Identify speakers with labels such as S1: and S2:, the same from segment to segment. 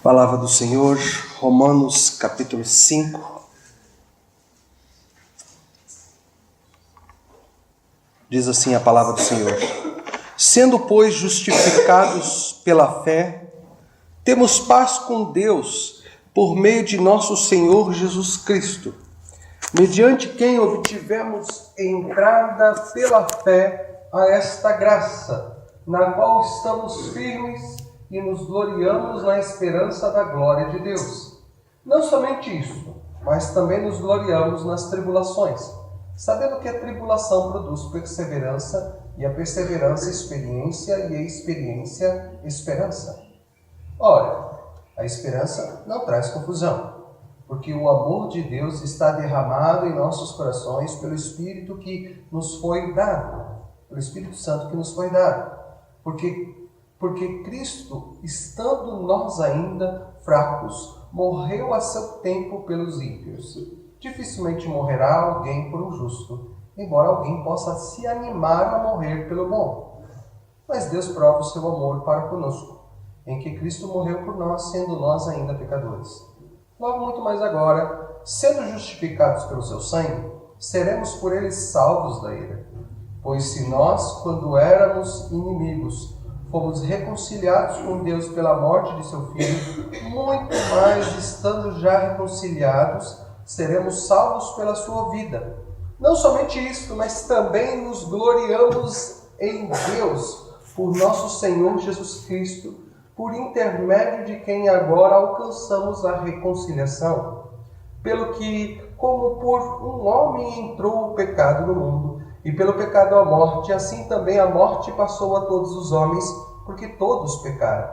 S1: Palavra do Senhor, Romanos capítulo 5. Diz assim a palavra do Senhor: Sendo, pois, justificados pela fé, temos paz com Deus por meio de nosso Senhor Jesus Cristo, mediante quem obtivemos entrada pela fé a esta graça, na qual estamos firmes e nos gloriamos na esperança da glória de Deus. Não somente isso, mas também nos gloriamos nas tribulações, sabendo que a tribulação produz perseverança, e a perseverança experiência, e a experiência esperança. Ora, a esperança não traz confusão, porque o amor de Deus está derramado em nossos corações pelo Espírito que nos foi dado, pelo Espírito Santo que nos foi dado. Porque Cristo, estando nós ainda fracos, morreu a seu tempo pelos ímpios. Dificilmente morrerá alguém por um justo, embora alguém possa se animar a morrer pelo bom. Mas Deus prova o seu amor para conosco, em que Cristo morreu por nós, sendo nós ainda pecadores. Logo muito mais agora, sendo justificados pelo seu sangue, seremos por ele salvos da ira. Pois se nós, quando éramos inimigos, fomos reconciliados com Deus pela morte de seu Filho, muito mais, estando já reconciliados, seremos salvos pela sua vida. Não somente isso, mas também nos gloriamos em Deus, por nosso Senhor Jesus Cristo, por intermédio de quem agora alcançamos a reconciliação. Pelo que, como por um homem entrou o pecado no mundo, e pelo pecado a morte, assim também a morte passou a todos os homens, porque todos pecaram.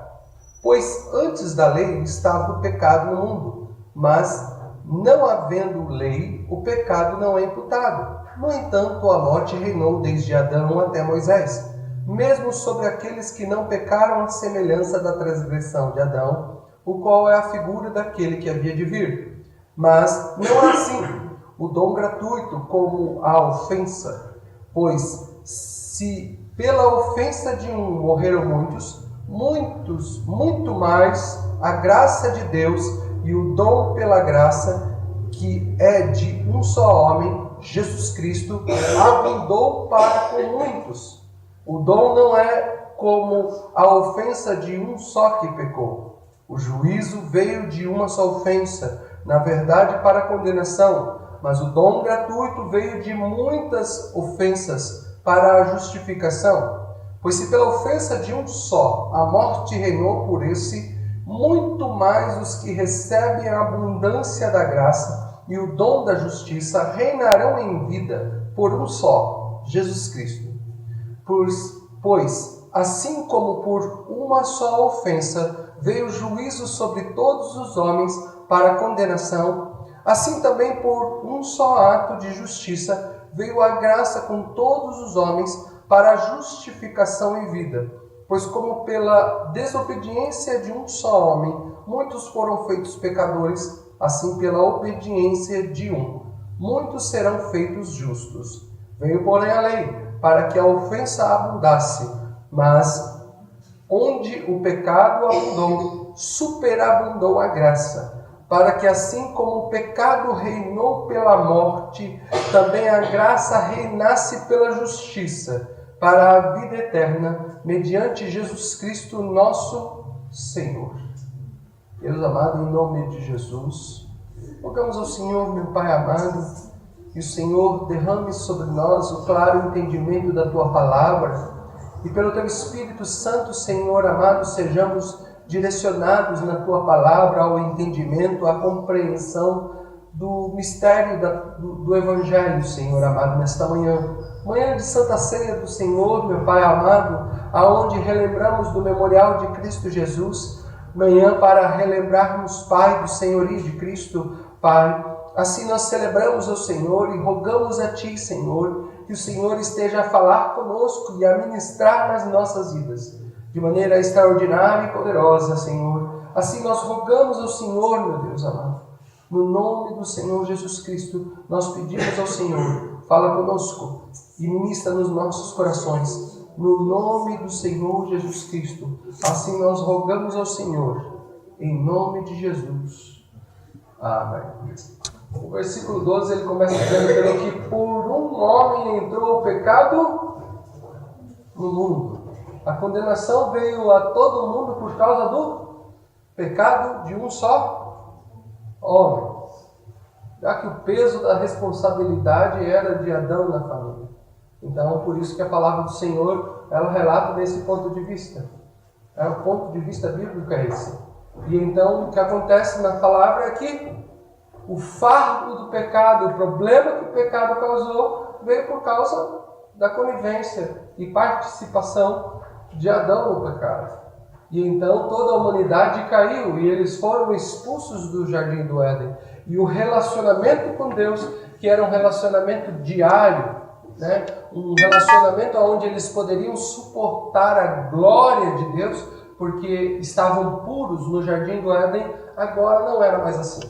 S1: Pois antes da lei estava o pecado no mundo, mas não havendo lei, o pecado não é imputado. No entanto, a morte reinou desde Adão até Moisés, mesmo sobre aqueles que não pecaram à semelhança da transgressão de Adão, o qual é a figura daquele que havia de vir. Mas não é assim o dom gratuito como a ofensa. Pois se pela ofensa de um morreram muitos, muito mais a graça de Deus e o dom pela graça, que é de um só homem, Jesus Cristo, abundou para com muitos. O dom não é como a ofensa de um só que pecou. O juízo veio de uma só ofensa, na verdade para a condenação, mas o dom gratuito veio de muitas ofensas para a justificação. Pois se pela ofensa de um só a morte reinou por esse, muito mais os que recebem a abundância da graça e o dom da justiça reinarão em vida por um só, Jesus Cristo. Pois assim como por uma só ofensa veio o juízo sobre todos os homens para a condenação, assim também por um só ato de justiça veio a graça com todos os homens para a justificação e vida. Pois como pela desobediência de um só homem muitos foram feitos pecadores, assim pela obediência de um muitos serão feitos justos. Veio, porém, a lei para que a ofensa abundasse, mas onde o pecado abundou, superabundou a graça, para que assim como o pecado reinou pela morte, também a graça reinasse pela justiça, para a vida eterna, mediante Jesus Cristo, nosso Senhor. Deus amado, em nome de Jesus, rogamos ao Senhor, meu Pai amado, que o Senhor derrame sobre nós o claro entendimento da Tua palavra, e pelo Teu Espírito Santo, Senhor amado, sejamos direcionados na Tua palavra ao entendimento, à compreensão do mistério do Evangelho, Senhor amado, nesta manhã. Manhã de Santa Ceia do Senhor, meu Pai amado, aonde relembramos do memorial de Cristo Jesus, manhã para relembrarmos, Pai, do senhorio de Cristo, Pai. Assim nós celebramos ao Senhor e rogamos a Ti, Senhor, que o Senhor esteja a falar conosco e a ministrar nas nossas vidas, de maneira extraordinária e poderosa, Senhor. Assim nós rogamos ao Senhor, meu Deus amado. No nome do Senhor Jesus Cristo, nós pedimos ao Senhor, fala conosco e ministra nos nossos corações. No nome do Senhor Jesus Cristo, assim nós rogamos ao Senhor. em nome de Jesus. Amém. O versículo 12 ele começa dizendo pelo que por um homem entrou o pecado no mundo. A condenação veio a todo mundo por causa do pecado de um só homem. Já que o peso da responsabilidade era de Adão na família. Então, por isso que a palavra do Senhor, ela relata desse ponto de vista. O ponto de vista bíblico é esse. E então, o que acontece na palavra é que o fardo do pecado, o problema que o pecado causou, veio por causa da conivência e participação de Adão no pecado. E então toda a humanidade caiu e eles foram expulsos do jardim do Éden. E o relacionamento com Deus, que era um relacionamento diário, né? Um relacionamento onde eles poderiam suportar a glória de Deus, porque estavam puros no jardim do Éden, agora não era mais assim.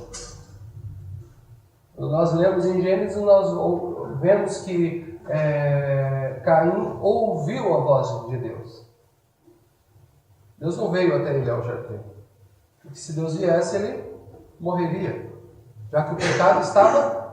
S1: Nós lemos em Gênesis, nós vemos que Caim ouviu a voz de Deus. Deus não veio até ele ao jardim. Porque se Deus viesse, ele morreria, já que o pecado estava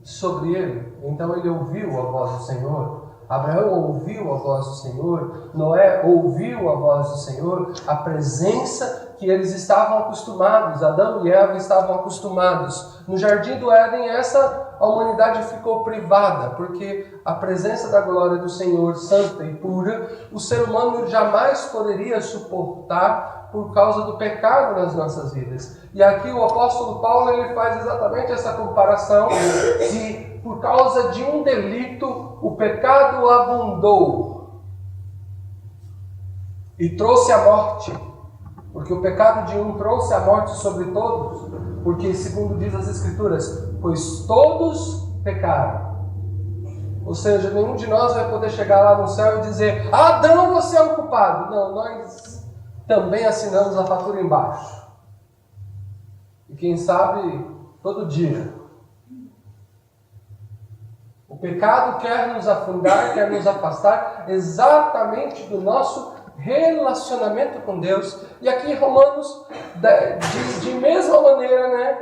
S1: sobre ele. Então ele ouviu a voz do Senhor. Abraão ouviu a voz do Senhor. Noé ouviu a voz do Senhor. A presença que eles estavam acostumados, Adão e Eva estavam acostumados. No jardim do Éden, a humanidade ficou privada, porque a presença da glória do Senhor, santa e pura, o ser humano jamais poderia suportar por causa do pecado nas nossas vidas. E aqui o apóstolo Paulo ele faz exatamente essa comparação de, por causa de um delito, o pecado abundou e trouxe a morte. Porque o pecado de um trouxe a morte sobre todos, porque, segundo diz as Escrituras, pois todos pecaram. Ou seja, nenhum de nós vai poder chegar lá no céu e dizer: Adão, você é o culpado. Não, nós também assinamos a fatura embaixo. E quem sabe, todo dia. O pecado quer nos afundar, quer nos afastar exatamente do nosso relacionamento com Deus. E aqui em Romanos, de mesma maneira, né,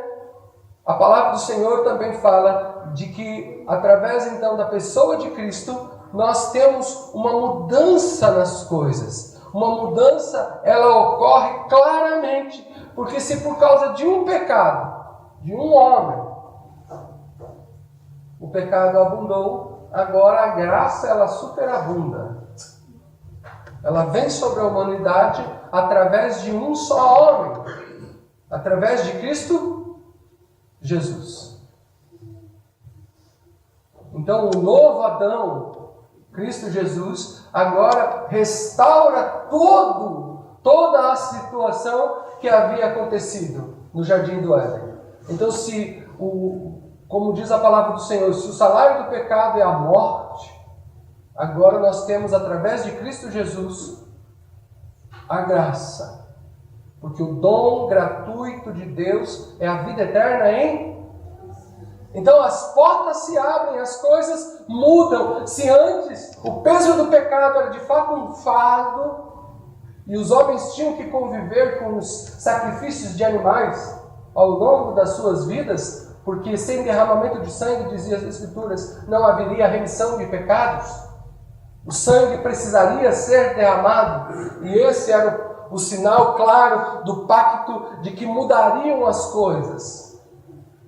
S1: a palavra do Senhor também fala de que através então da pessoa de Cristo nós temos uma mudança nas coisas. Uma mudança, ela ocorre claramente, porque se por causa de um pecado, de um homem, o pecado abundou, agora a graça ela superabunda. Ela vem sobre a humanidade através de um só homem, através de Cristo Jesus. Então, o novo Adão, Cristo Jesus, agora restaura toda a situação que havia acontecido no jardim do Éden. Então, como diz a palavra do Senhor, se o salário do pecado é a morte, agora nós temos, através de Cristo Jesus, a graça. Porque o dom gratuito de Deus é a vida eterna em... Então as portas se abrem, as coisas mudam. Se antes o peso do pecado era de fato um fardo, e os homens tinham que conviver com os sacrifícios de animais ao longo das suas vidas, porque sem derramamento de sangue, dizia as Escrituras, não haveria remissão de pecados. O sangue precisaria ser derramado. E esse era o sinal claro do pacto de que mudariam as coisas.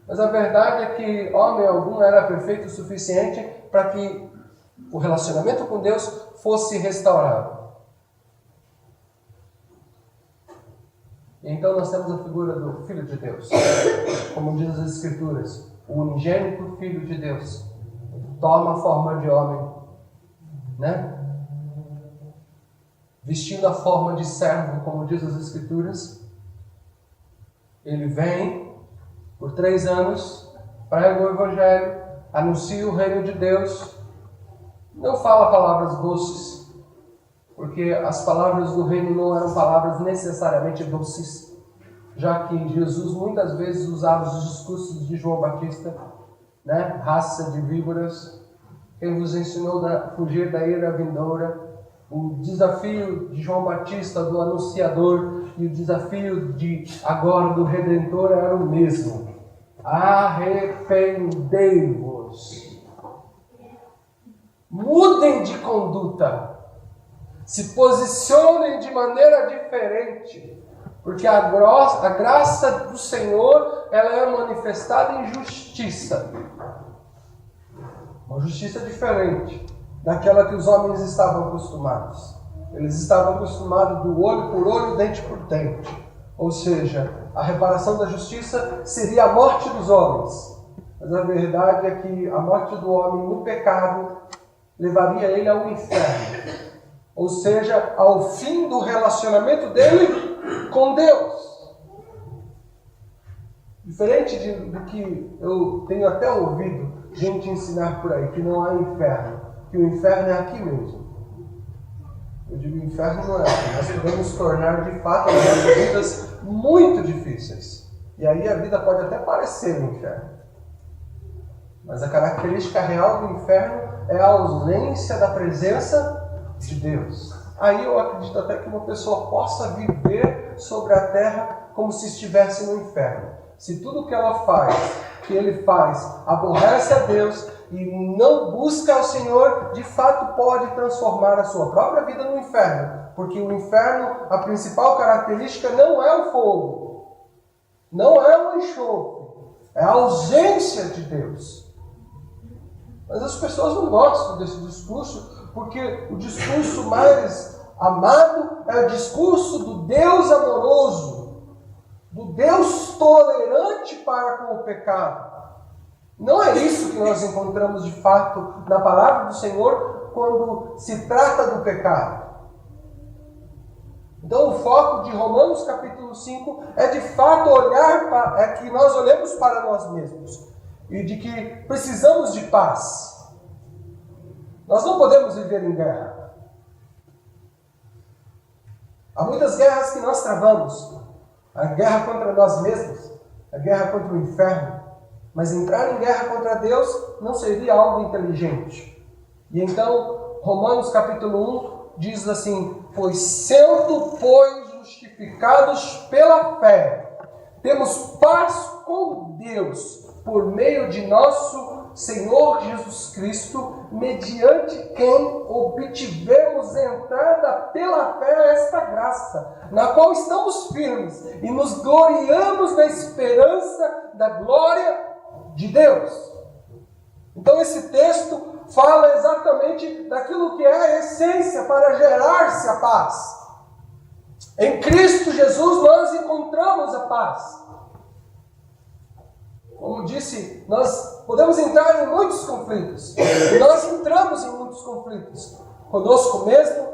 S1: Mas a verdade é que homem algum era perfeito o suficiente para que o relacionamento com Deus fosse restaurado. Então nós temos a figura do Filho de Deus. Como diz as Escrituras, o unigênito Filho de Deus toma a forma de homem, né? Vestindo a forma de servo, como diz as Escrituras. Ele vem por 3 anos, prega o Evangelho, anuncia o reino de Deus, não fala palavras doces, porque as palavras do reino não eram palavras necessariamente doces, já que Jesus muitas vezes usava os discursos de João Batista, né? Raça de víboras, quem vos ensinou a fugir da ira vindoura, o desafio de João Batista, do anunciador, e o desafio de agora do Redentor era o mesmo. Arrependei-vos. Mudem de conduta. Se posicionem de maneira diferente. Porque a graça do Senhor, ela é manifestada em justiça. Uma justiça diferente daquela que os homens estavam acostumados. Eles estavam acostumados do olho por olho, dente por dente. Ou seja, a reparação da justiça seria a morte dos homens. Mas a verdade é que a morte do homem no pecado levaria ele ao inferno. Ou seja, ao fim do relacionamento dele com Deus. Diferente do que eu tenho até ouvido gente ensinar por aí, que não há inferno, que o inferno é aqui mesmo. Eu digo, o inferno não é aqui. Nós podemos tornar de fato as nossas vidas muito difíceis. E aí a vida pode até parecer um inferno. Mas a característica real do inferno é a ausência da presença de Deus. Aí eu acredito até que uma pessoa possa viver sobre a terra como se estivesse no inferno. Se tudo que ela faz, que ele faz, aborrece a Deus e não busca ao Senhor, de fato pode transformar a sua própria vida no inferno. Porque o inferno, a principal característica não é o fogo, não é o enxofre, é a ausência de Deus. Mas as pessoas não gostam desse discurso, porque o discurso mais amado é o discurso do Deus amoroso, do Deus tolerante para com o pecado. Não é isso que nós encontramos de fato na palavra do Senhor quando se trata do pecado. Então o foco de Romanos capítulo 5 é de fato que nós olhemos para nós mesmos e de que precisamos de paz. Nós não podemos viver em guerra. Há muitas guerras que nós travamos. A guerra contra nós mesmos, a guerra contra o inferno. Mas entrar em guerra contra Deus não seria algo inteligente. E então, Romanos capítulo 1 diz assim: pois sendo, justificados pela fé, temos paz com Deus, por meio de nosso Senhor Jesus Cristo, mediante quem obtivemos entrada pela fé a esta graça, na qual estamos firmes e nos gloriamos na esperança da glória de Deus. Então esse texto fala exatamente daquilo que é a essência para gerar-se a paz. Em Cristo Jesus nós encontramos a paz. Como disse, nós podemos entrar em muitos conflitos. E nós entramos em muitos conflitos. Conosco mesmo,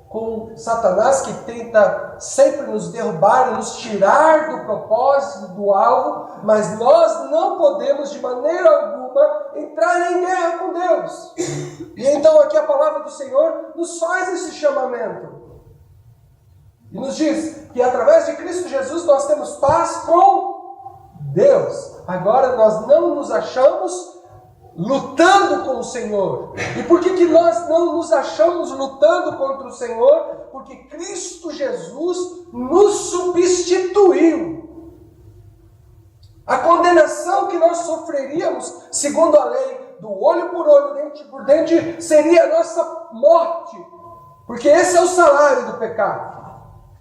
S1: com Satanás que tenta sempre nos derrubar e nos tirar do propósito, do alvo, mas nós não podemos de maneira alguma entrar em guerra com Deus. E então aqui a palavra do Senhor nos faz esse chamamento. E nos diz que através de Cristo Jesus nós temos paz com Deus. Agora nós não nos achamos lutando com o Senhor. E por que nós não nos achamos lutando contra o Senhor? Porque Cristo Jesus nos substituiu. A condenação que nós sofreríamos, segundo a lei, do olho por olho, dente por dente, seria a nossa morte. Porque esse é o salário do pecado.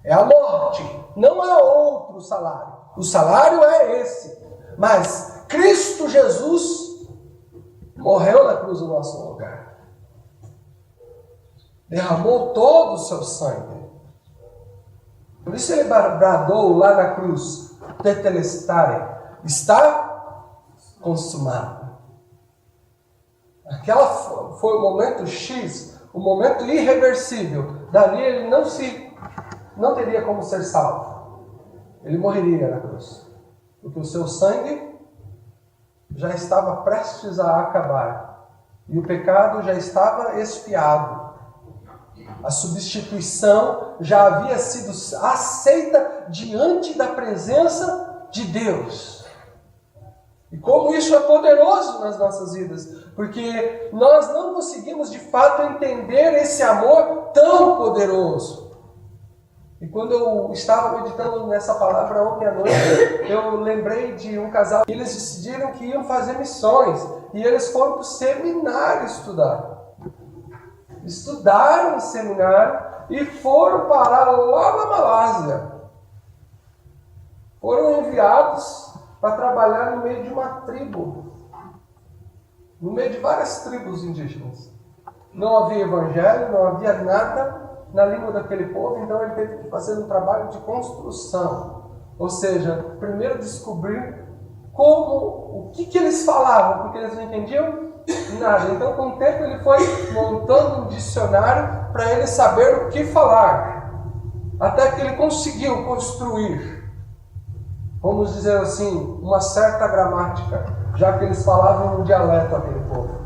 S1: É a morte. Não há outro salário. O salário é esse. Mas Cristo Jesus morreu na cruz no nosso lugar. Derramou todo o seu sangue. Por isso ele bradou lá na cruz, tetelestai, está consumado. Aquela foi o momento X, o momento irreversível. Dali ele não teria como ser salvo. Ele morreria na cruz. Porque o seu sangue já estava prestes a acabar. E o pecado já estava expiado. A substituição já havia sido aceita diante da presença de Deus. E como isso é poderoso nas nossas vidas. Porque nós não conseguimos de fato entender esse amor tão poderoso. E quando eu estava meditando nessa palavra ontem à noite, eu lembrei de um casal que eles decidiram que iam fazer missões. E eles foram para o seminário estudar. Estudaram no seminário e foram parar lá na Malásia. Foram enviados para trabalhar no meio de uma tribo. No meio de várias tribos indígenas. Não havia evangelho, não havia nada na língua daquele povo, então ele teve que fazer um trabalho de construção. Ou seja, primeiro descobrir o que eles falavam, porque eles não entendiam nada. Então, com o tempo, ele foi montando um dicionário para ele saber o que falar. Até que ele conseguiu construir, vamos dizer assim, uma certa gramática, já que eles falavam um dialeto aquele povo.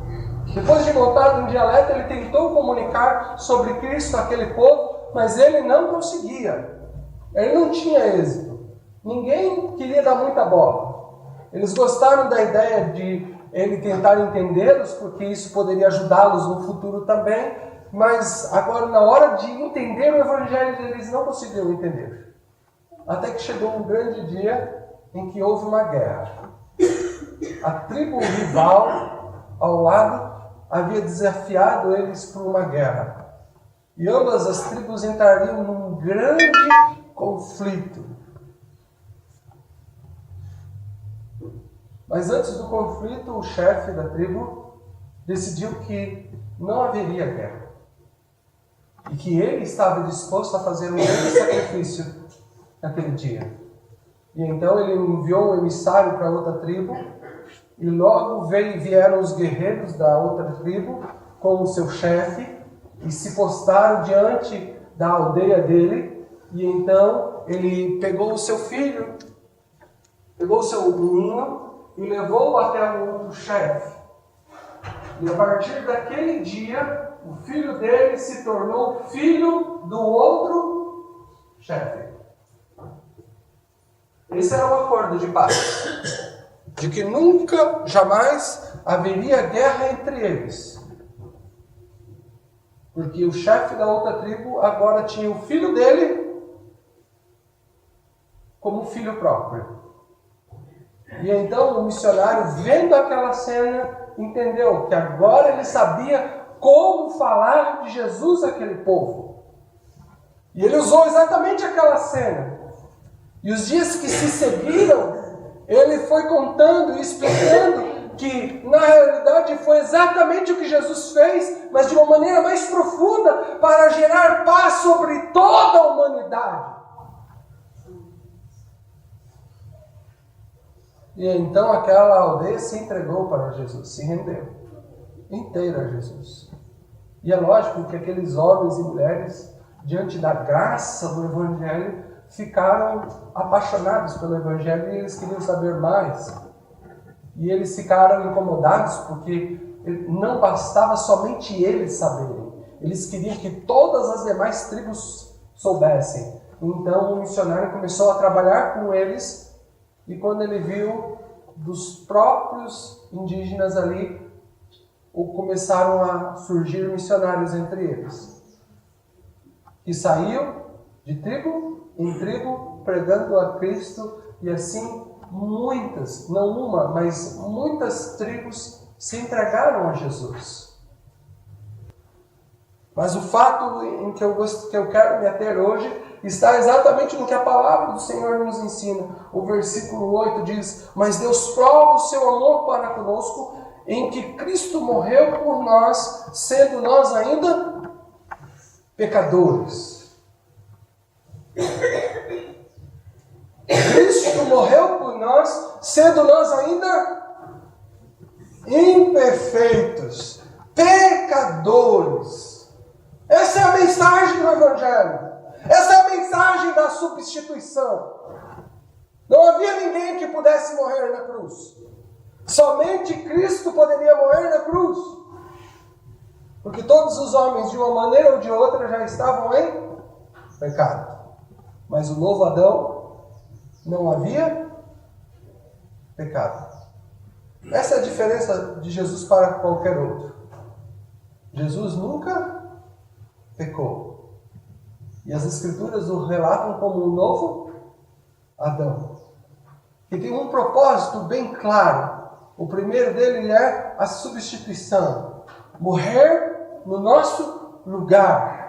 S1: Depois de montado um dialeto, ele tentou comunicar sobre Cristo àquele povo, mas ele não conseguia. Ele não tinha êxito. Ninguém queria dar muita bola. Eles gostaram da ideia de ele tentar entendê-los, porque isso poderia ajudá-los no futuro também, mas agora, na hora de entender o Evangelho, eles não conseguiram entender. Até que chegou um grande dia em que houve uma guerra. A tribo rival ao lado havia desafiado eles para uma guerra. E ambas as tribos entrariam num grande conflito. Mas antes do conflito, o chefe da tribo decidiu que não haveria guerra. E que ele estava disposto a fazer um grande sacrifício naquele dia. E então ele enviou um emissário para outra tribo. E logo vieram os guerreiros da outra tribo com o seu chefe e se postaram diante da aldeia dele. E então ele pegou o seu filho, pegou o seu menino e levou-o até o outro chefe. E a partir daquele dia, o filho dele se tornou filho do outro chefe. Esse era o acordo de paz. De que nunca, jamais haveria guerra entre eles. Porque o chefe da outra tribo agora tinha o filho dele como filho próprio. E então o missionário, vendo aquela cena, entendeu que agora ele sabia como falar de Jesus àquele povo. E ele usou exatamente aquela cena. E os dias que se seguiram, ele foi contando e explicando que, na realidade, foi exatamente o que Jesus fez, mas de uma maneira mais profunda, para gerar paz sobre toda a humanidade. E então aquela aldeia se entregou para Jesus, se rendeu inteira a Jesus. E é lógico que aqueles homens e mulheres, diante da graça do Evangelho, ficaram apaixonados pelo Evangelho e eles queriam saber mais. E eles ficaram incomodados porque não bastava somente eles saberem. Eles queriam que todas as demais tribos soubessem. Então o missionário começou a trabalhar com eles e quando ele viu dos próprios indígenas ali, começaram a surgir missionários entre eles. Que saíam de tribo em tribo, pregando a Cristo, e assim muitas, não uma, mas muitas tribos se entregaram a Jesus. Mas o fato em que eu quero me ater hoje está exatamente no que a palavra do Senhor nos ensina. O versículo 8 diz: mas Deus prova o seu amor para conosco, em que Cristo morreu por nós, sendo nós ainda pecadores. Cristo morreu por nós, sendo nós ainda imperfeitos, pecadores. Essa é a mensagem do Evangelho. Essa é a mensagem da substituição. Não havia ninguém que pudesse morrer na cruz. Somente Cristo poderia morrer na cruz. Porque todos os homens, de uma maneira ou de outra, já estavam em pecado. Mas o novo Adão não havia pecado. Essa é a diferença de Jesus para qualquer outro. Jesus nunca pecou. E as Escrituras o relatam como um novo Adão. Que tem um propósito bem claro. O primeiro dele é a substituição. Morrer no nosso lugar.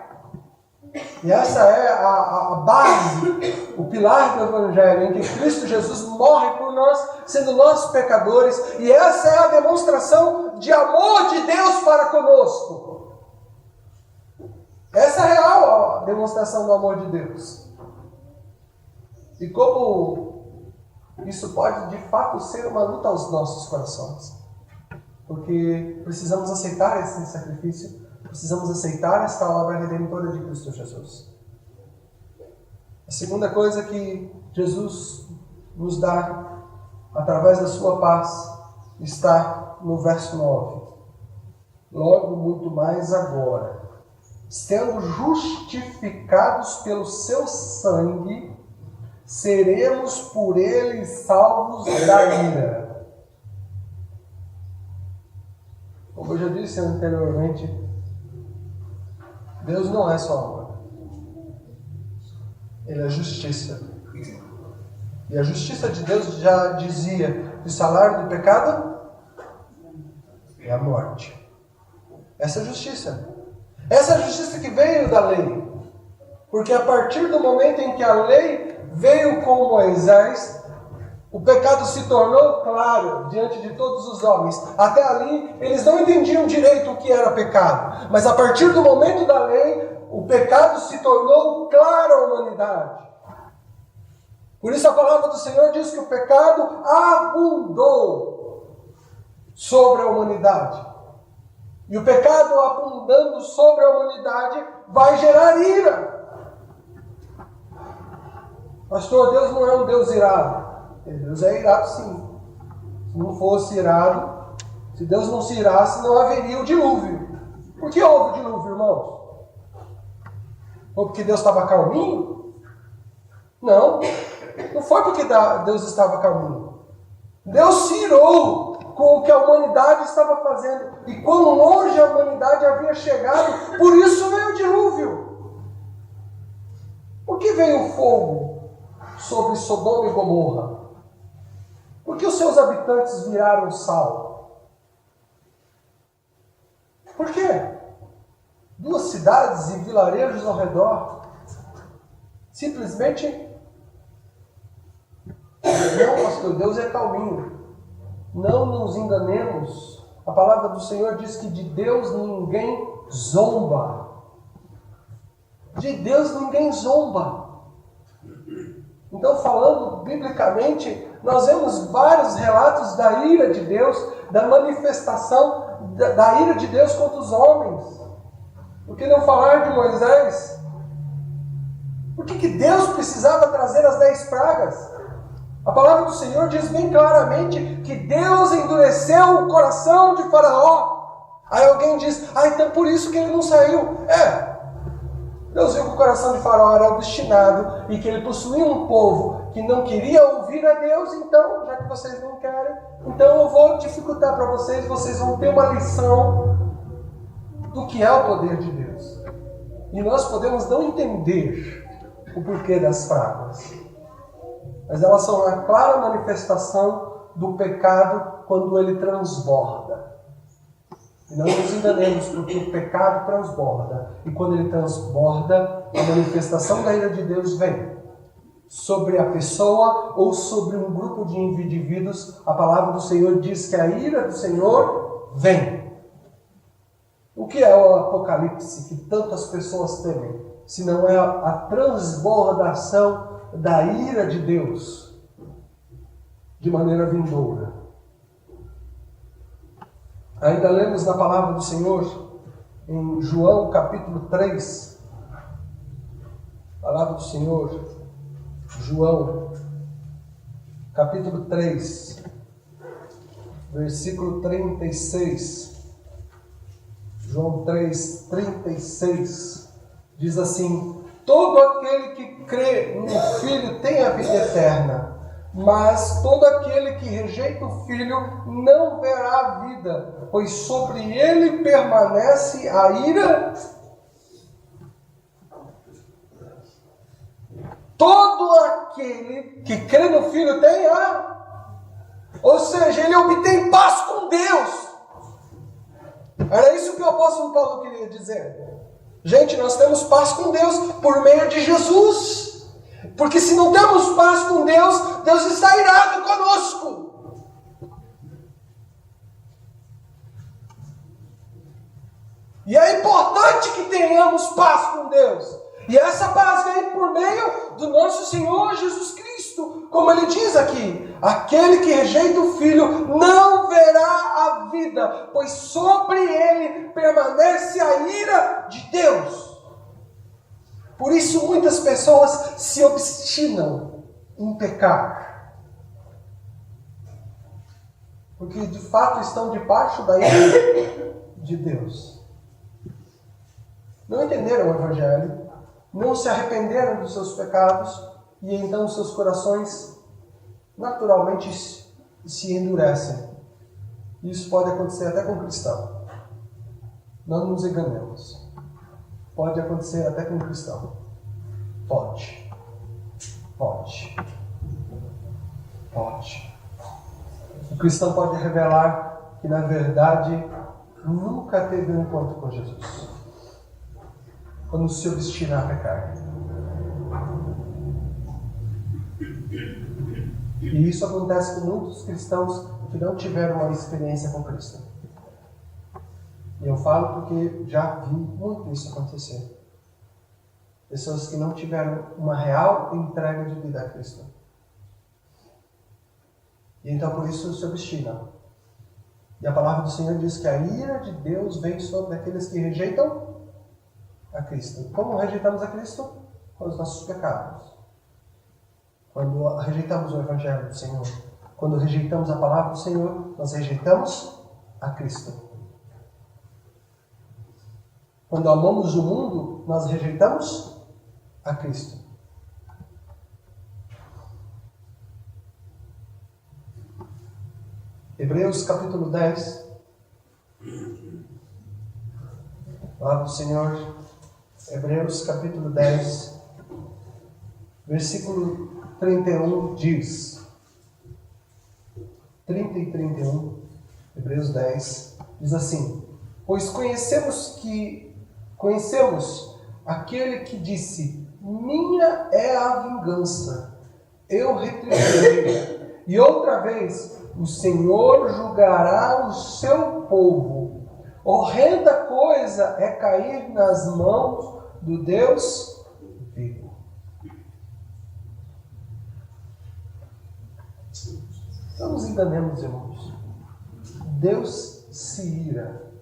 S1: E essa é a base, o pilar do Evangelho, em que Cristo Jesus morre por nós, sendo nós pecadores. E essa é a demonstração de amor de Deus para conosco. Essa é a real demonstração do amor de Deus. E como isso pode de fato ser uma luta aos nossos corações. Porque precisamos aceitar esse sacrifício. Precisamos aceitar esta obra redentora de Cristo Jesus. A segunda coisa que Jesus nos dá, através da sua paz, está no verso 9. Logo, muito mais agora, sendo justificados pelo seu sangue, seremos por ele salvos da ira. Como eu já disse anteriormente, Deus não é só amor. Ele é justiça. E a justiça de Deus já dizia que o salário do pecado é a morte. Essa é a justiça. Essa é a justiça que veio da lei. Porque a partir do momento em que a lei veio com Moisés, o pecado se tornou claro diante de todos os homens. Até ali, eles não entendiam direito o que era pecado. Mas a partir do momento da lei, o pecado se tornou claro à humanidade. Por isso a palavra do Senhor diz que o pecado abundou sobre a humanidade. E o pecado abundando sobre a humanidade vai gerar ira. Pastor, Deus não é um Deus irado. Deus é irado sim. Se não fosse irado, se Deus não se irasse, não haveria o dilúvio. Por que houve o dilúvio, irmãos? Ou porque Deus estava calminho? Não. Não foi porque Deus estava calminho. Deus se irou com o que a humanidade estava fazendo. E quão longe a humanidade havia chegado. Por isso veio o dilúvio. Por que veio o fogo sobre Sodoma e Gomorra? Por que os seus habitantes viraram sal? Por quê? 2 cidades e vilarejos ao redor. Simplesmente, não, pastor, Deus é calminho. Não nos enganemos. A palavra do Senhor diz que de Deus ninguém zomba. De Deus ninguém zomba. Então, falando biblicamente, nós vemos vários relatos da ira de Deus, da manifestação da ira de Deus contra os homens. Por que não falar de Moisés? Por que Deus precisava trazer as 10 pragas? A palavra do Senhor diz bem claramente que Deus endureceu o coração de Faraó. Aí alguém diz, então por isso que ele não saiu. Deus viu que o coração de Faraó era obstinado e que ele possuía um povo que não queria ouvir a Deus. Então, já que vocês não querem, então eu vou dificultar para vocês. Vocês vão ter uma lição do que é o poder de Deus. E nós podemos não entender o porquê das pragas, mas elas são a clara manifestação do pecado quando ele transborda. E não nos enganemos, porque o pecado transborda. E quando ele transborda, a manifestação da ira de Deus vem sobre a pessoa ou sobre um grupo de indivíduos. A palavra do Senhor diz que a ira do Senhor vem. O que é o Apocalipse que tantas pessoas temem? Se não é a transbordação da ira de Deus de maneira vindoura. Ainda lemos na palavra do Senhor em João capítulo 3. Palavra do Senhor, João capítulo 3, versículo 36. João 3, 36, diz assim: todo aquele que crê no Filho tem a vida eterna, mas todo aquele que rejeita o Filho não verá a vida, pois sobre ele permanece a ira aquele que crê no Filho tem ou seja, ele obtém paz com Deus. Era isso que o apóstolo Paulo queria dizer. Gente, nós temos paz com Deus por meio de Jesus. Porque se não temos paz com Deus, Deus está irado conosco. E é importante que tenhamos paz com Deus. E essa paz vem por meio do nosso Senhor Jesus Cristo. Como ele diz aqui: aquele que rejeita o Filho não verá a vida, pois sobre ele permanece a ira de Deus. Por isso muitas pessoas se obstinam em pecar, porque de fato estão debaixo da ira de Deus. Não entenderam o Evangelho, não se arrependeram dos seus pecados, e então seus corações naturalmente se endurecem. Isso pode acontecer até com cristão. Não nos enganemos. Pode acontecer até com cristão. Pode. O cristão pode revelar que, na verdade, nunca teve um encontro com Jesus, quando se obstina a pecar. E isso acontece com muitos cristãos que não tiveram uma experiência com Cristo. E eu falo porque já vi muito isso acontecer. Pessoas que não tiveram uma real entrega de vida a Cristo. E então por isso se obstinam. E a palavra do Senhor diz que a ira de Deus vem sobre aqueles que rejeitam a Cristo. Como rejeitamos a Cristo? Com os nossos pecados. Quando rejeitamos o Evangelho do Senhor, quando rejeitamos a palavra do Senhor, nós rejeitamos a Cristo. Quando amamos o mundo, nós rejeitamos a Cristo. Hebreus capítulo 10. Palavra do Senhor. Hebreus capítulo 10, versículo 31 diz. 30 e 31, Hebreus 10, diz assim: pois conhecemos aquele que disse: minha é a vingança, eu retribuirei. E outra vez, o Senhor julgará o seu povo. Horrenda coisa é cair nas mãos do Deus vivo. Não nos enganemos, irmãos. Deus se ira.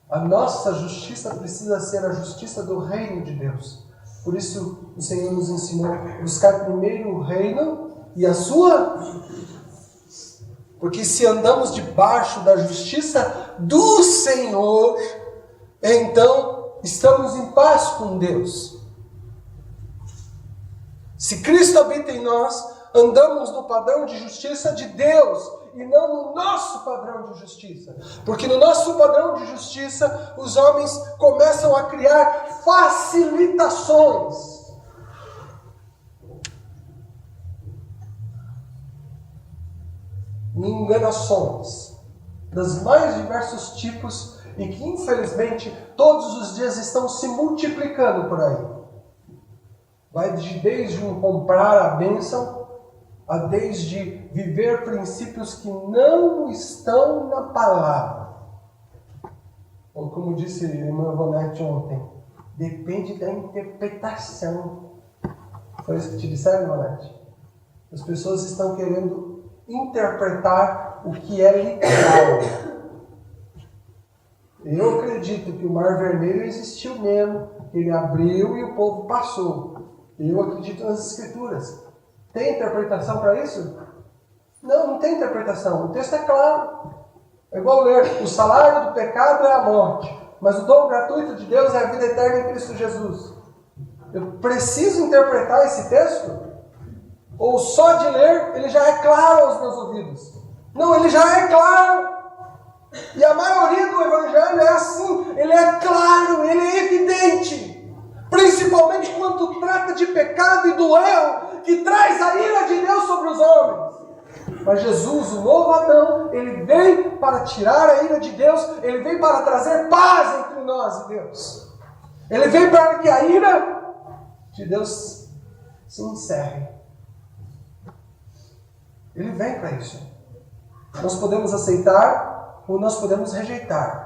S1: A nossa justiça precisa ser a justiça do reino de Deus. Por isso o Senhor nos ensinou a buscar primeiro o reino e a sua. Porque se andamos debaixo da justiça do Senhor, então estamos em paz com Deus. Se Cristo habita em nós, andamos no padrão de justiça de Deus e não no nosso padrão de justiça. Porque no nosso padrão de justiça, os homens começam a criar facilitações. Enganações dos mais diversos tipos e que infelizmente todos os dias estão se multiplicando por aí. Vai desde um comprar a bênção a desde viver princípios que não estão na palavra. Ou como disse a irmã Ivonete ontem, depende da interpretação. Foi isso que te disseram, Ivonete? As pessoas estão querendo interpretar o que é literal. Eu acredito que o Mar Vermelho existiu mesmo, ele abriu e o povo passou. Eu acredito nas Escrituras. Tem interpretação para isso? Não tem interpretação. O texto é claro. É igual ler: o salário do pecado é a morte, mas o dom gratuito de Deus é a vida eterna em Cristo Jesus. Eu preciso interpretar esse texto? Ou só de ler, ele já é claro aos meus ouvidos? Não, ele já é claro. E a maioria do Evangelho é assim. Ele é claro, ele é evidente. Principalmente do erro que traz a ira de Deus sobre os homens. Mas Jesus, o novo Adão, ele vem para tirar a ira de Deus, ele vem para trazer paz entre nós e Deus. Ele vem para que a ira de Deus se encerre. Ele vem para isso. Nós podemos aceitar ou nós podemos rejeitar.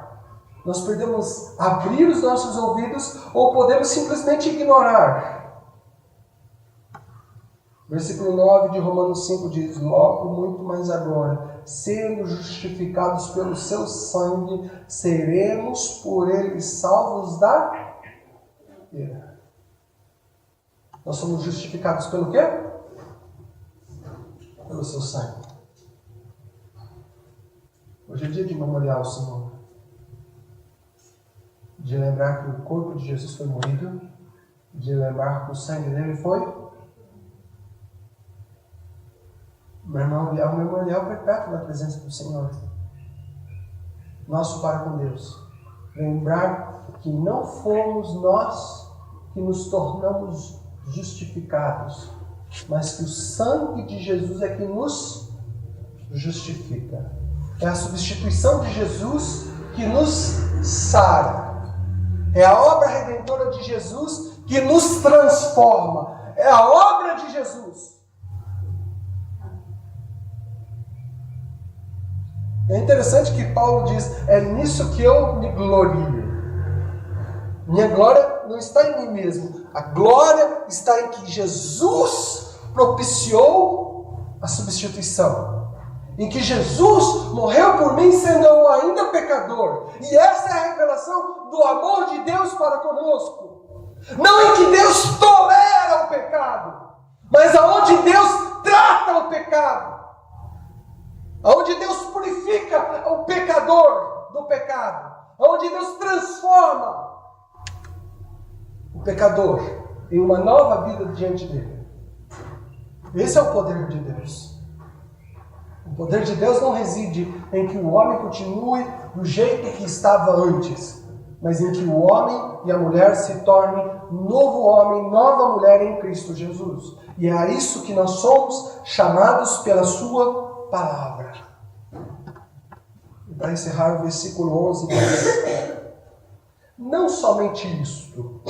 S1: Nós podemos abrir os nossos ouvidos ou podemos simplesmente ignorar. Versículo 9 de Romanos 5 diz: logo, muito mais agora, sendo justificados pelo seu sangue, seremos por ele salvos da ira. Nós somos justificados pelo quê? Pelo seu sangue. Hoje é dia de memorial ao Senhor. De lembrar que o corpo de Jesus foi moído. De lembrar que o sangue dele foi. Meu irmão, é um memorial perpétuo na presença do Senhor. Nosso para com Deus. Lembrar que não fomos nós que nos tornamos justificados, mas que o sangue de Jesus é que nos justifica. É a substituição de Jesus que nos sara. É a obra redentora de Jesus que nos transforma. É a obra de Jesus. É interessante que Paulo diz: é nisso que eu me glorio. Minha glória não está em mim mesmo. A glória está em que Jesus propiciou a substituição. Em que Jesus morreu por mim sendo eu ainda pecador. E essa é a revelação do amor de Deus para conosco. Não em que Deus tolera o pecado, mas aonde Deus trata o pecado. Onde Deus purifica o pecador do pecado. Onde Deus transforma o pecador em uma nova vida diante dele. Esse é o poder de Deus. O poder de Deus não reside em que o homem continue do jeito que estava antes, mas em que o homem e a mulher se tornem novo homem, nova mulher em Cristo Jesus. E é a isso que nós somos chamados pela sua palavra. E para encerrar, o versículo 11 diz: não somente isto,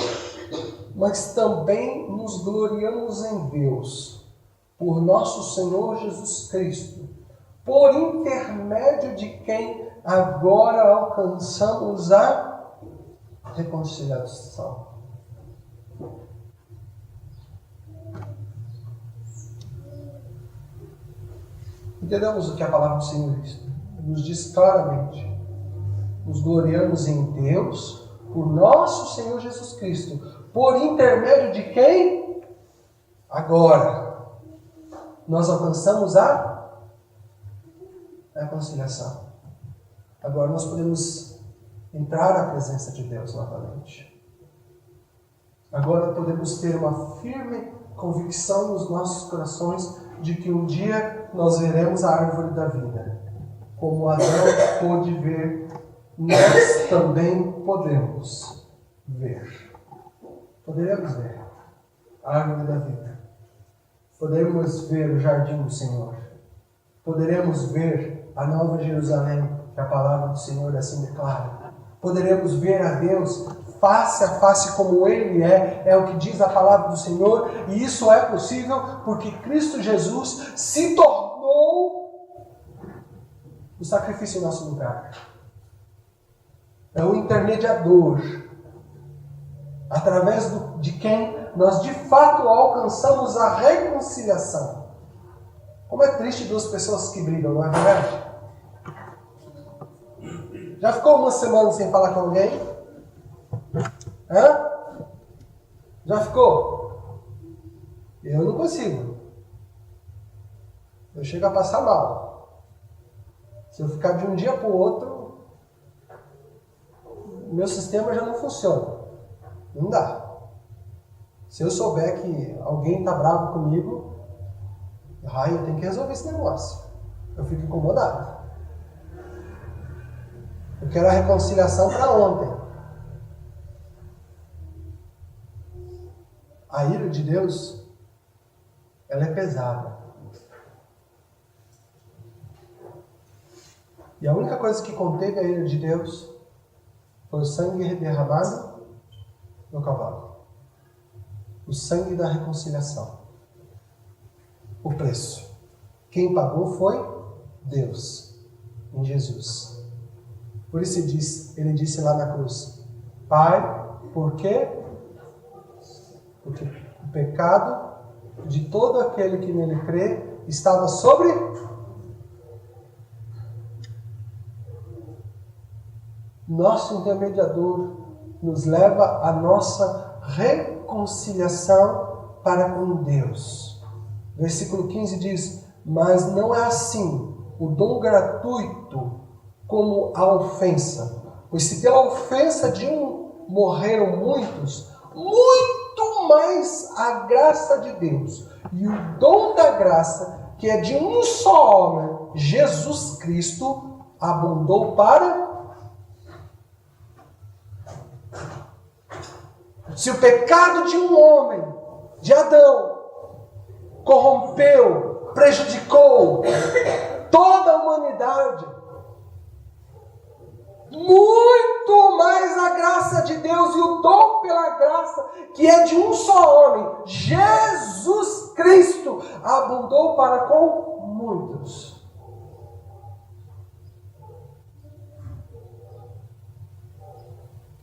S1: mas também nos gloriamos em Deus, por nosso Senhor Jesus Cristo, por intermédio de quem agora alcançamos a reconciliação. Entendemos o que a palavra do Senhor nos diz claramente. Nos gloriamos em Deus, por nosso Senhor Jesus Cristo, por intermédio de quem? Agora nós alcançamos a reconciliação. Agora nós podemos entrar na presença de Deus novamente. Agora podemos ter uma firme convicção nos nossos corações de que um dia nós veremos a árvore da vida. Como Adão pôde ver, nós também podemos ver. Poderemos ver a árvore da vida. Poderemos ver o jardim do Senhor. Poderemos ver a nova Jerusalém, que a palavra do Senhor assim declara. Poderemos ver a Deus face a face como Ele é o que diz a palavra do Senhor, e isso é possível porque Cristo Jesus se tornou o sacrifício em nosso lugar. É o intermediador, através de quem nós de fato alcançamos a reconciliação. Como é triste duas pessoas que brigam, não é verdade? Já ficou uma semana sem falar com alguém? Hã? Já ficou? Eu não consigo. Eu chego a passar mal. Se eu ficar de um dia para o outro, meu sistema já não funciona. Não dá. Se eu souber que alguém está bravo comigo, eu tenho que resolver esse negócio. Eu fico incomodado. Eu quero a reconciliação para ontem. A ira de Deus
S2: ela é pesada. E a única coisa que conteve a ira de Deus foi o sangue derramado no Calvário. O sangue da reconciliação. O preço. Quem pagou foi Deus, em Jesus. Por isso ele disse lá na cruz: Pai, por quê? Porque o pecado de todo aquele que nele crê estava sobre nosso intermediador, nos leva à nossa reconciliação para com Deus. Versículo 15 diz: mas não é assim o dom gratuito como a ofensa. Pois se pela ofensa de um morreram muitos, muito mais a graça de Deus e o dom da graça, que é de um só homem, Jesus Cristo, abundou para... Se o pecado de um homem, de Adão, corrompeu, prejudicou toda a humanidade, muito mais a graça de Deus e o dom pela graça, que é de um só homem, Jesus Cristo, abundou para com muitos.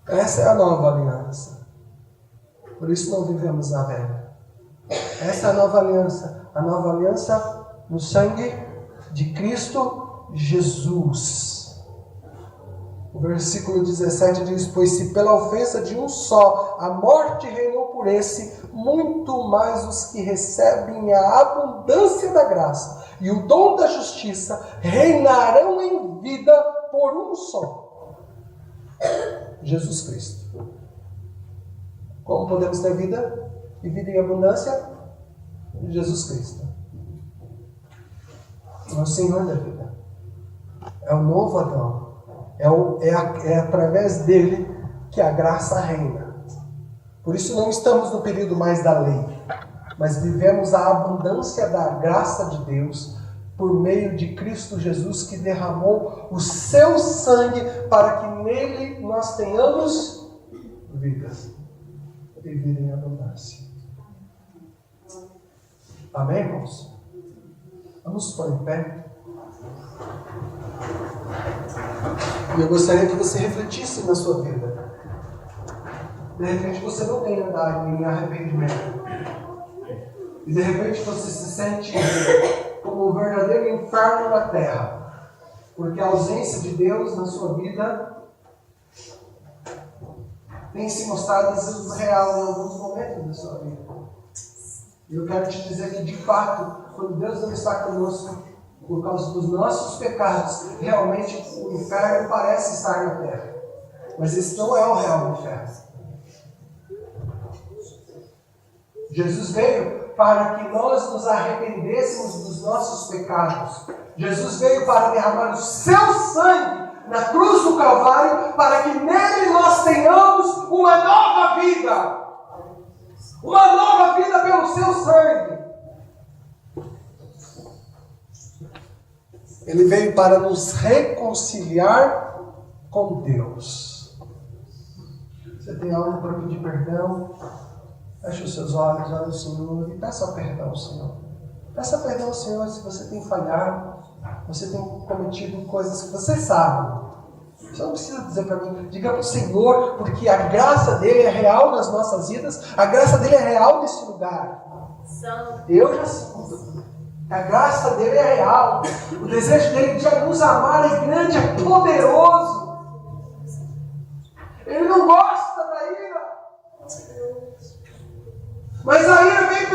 S2: Essa é a nova aliança. Por isso não vivemos a velha. Essa é a nova aliança. A nova aliança no sangue de Cristo Jesus. O versículo 17 diz: pois se pela ofensa de um só a morte reinou por esse, muito mais os que recebem a abundância da graça e o dom da justiça reinarão em vida por um só, Jesus Cristo. Como podemos ter vida e vida em abundância? Jesus Cristo. É o Senhor da vida. É o novo Adão. É através dele que a graça reina. Por isso não estamos no período mais da lei, mas vivemos a abundância da graça de Deus por meio de Cristo Jesus, que derramou o seu sangue para que nele nós tenhamos vida. E vida em abundância. Amém, irmãos? Vamos pôr em pé. E eu gostaria que você refletisse na sua vida. De repente você não tem andado em arrependimento. E de repente você se sente como um verdadeiro inferno na terra. Porque a ausência de Deus na sua vida tem se mostrado às vezes real em alguns momentos da sua vida. E eu quero te dizer que, de fato, quando Deus não está conosco, por causa dos nossos pecados, realmente o inferno parece estar na terra. Mas esse não é o real inferno. Jesus veio para que nós nos arrependêssemos dos nossos pecados. Jesus veio para derramar o seu sangue na cruz do Calvário, para que nele nós tenhamos uma nova vida. Uma nova vida pelo seu sangue. Ele veio para nos reconciliar com Deus. Você tem algo para pedir perdão? Feche os seus olhos, olhe o Senhor e peça perdão ao Senhor. Peça perdão ao Senhor se você tem falhado, você tem cometido coisas que você sabe. Você não precisa dizer para mim, diga para o Senhor, porque a graça dele é real nas nossas vidas, a graça dele é real nesse lugar. Eu já sinto. A graça dele é real. O desejo dele de nos amar é grande, é poderoso. Ele não gosta da ira. Mas a ira vem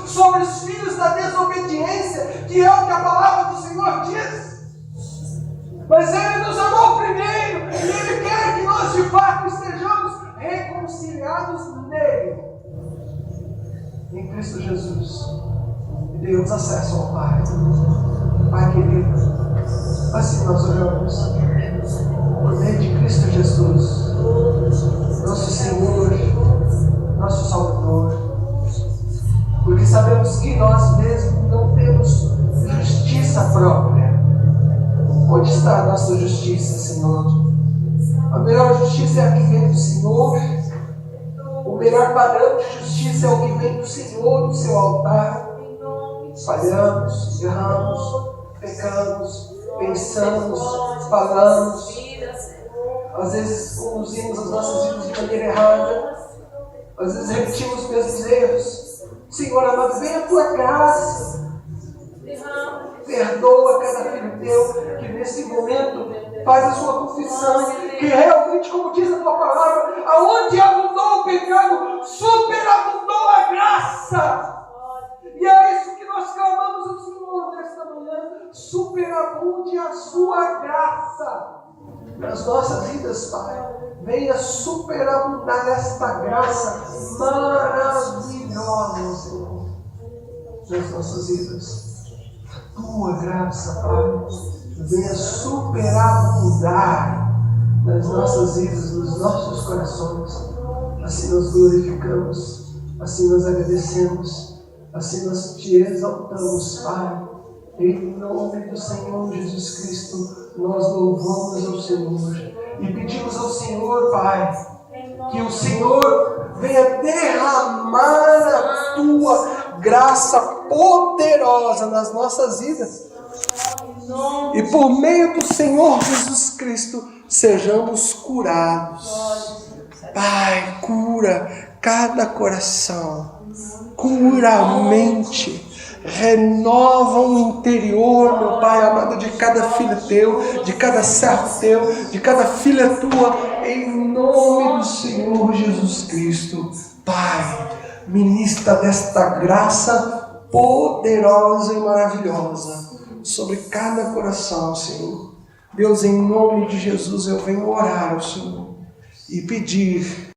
S2: sobre os filhos da desobediência, que é o que a palavra do Senhor diz. Mas Ele nos amou primeiro, e Ele quer que nós de fato estejamos reconciliados nele, em Cristo Jesus. E demos acesso ao Pai. Pai querido, assim nós oramos, por meio de Cristo Jesus, nosso Senhor, nosso Salvador, porque sabemos que nós mesmos justiça, Senhor. A melhor justiça é a que vem do Senhor. O melhor padrão de justiça é o que vem do Senhor, do seu altar. Falhamos, erramos, pecamos, pensamos, falamos. Às vezes conduzimos as nossas vidas de maneira errada. Às vezes repetimos os mesmos erros. Senhor amado, vem a tua graça. Perdoa cada filho teu que nesse momento faz a sua confissão, que realmente, como diz a tua palavra, aonde abundou o pecado, superabundou a graça. E é isso que nós clamamos ao Senhor nesta manhã: superabunde a sua graça nas nossas vidas, Pai. Venha superabundar esta graça maravilhosa, Senhor, nas nossas vidas. Tua graça, Pai, venha superabundar nas nossas vidas, nos nossos corações. Assim nós glorificamos, assim nós agradecemos, assim nós te exaltamos, Pai. Em nome do Senhor Jesus Cristo, nós louvamos ao Senhor e pedimos ao Senhor, Pai, que o Senhor venha derramar a tua graça poderosa nas nossas vidas. E por meio do Senhor Jesus Cristo, sejamos curados. Pai, cura cada coração, cura a mente, renova o interior, meu Pai amado, de cada filho teu, de cada servo teu, de cada filha tua, em nome do Senhor Jesus Cristo. Pai, ministra desta graça poderosa e maravilhosa sobre cada coração, Senhor. Deus, em nome de Jesus, eu venho orar ao Senhor e pedir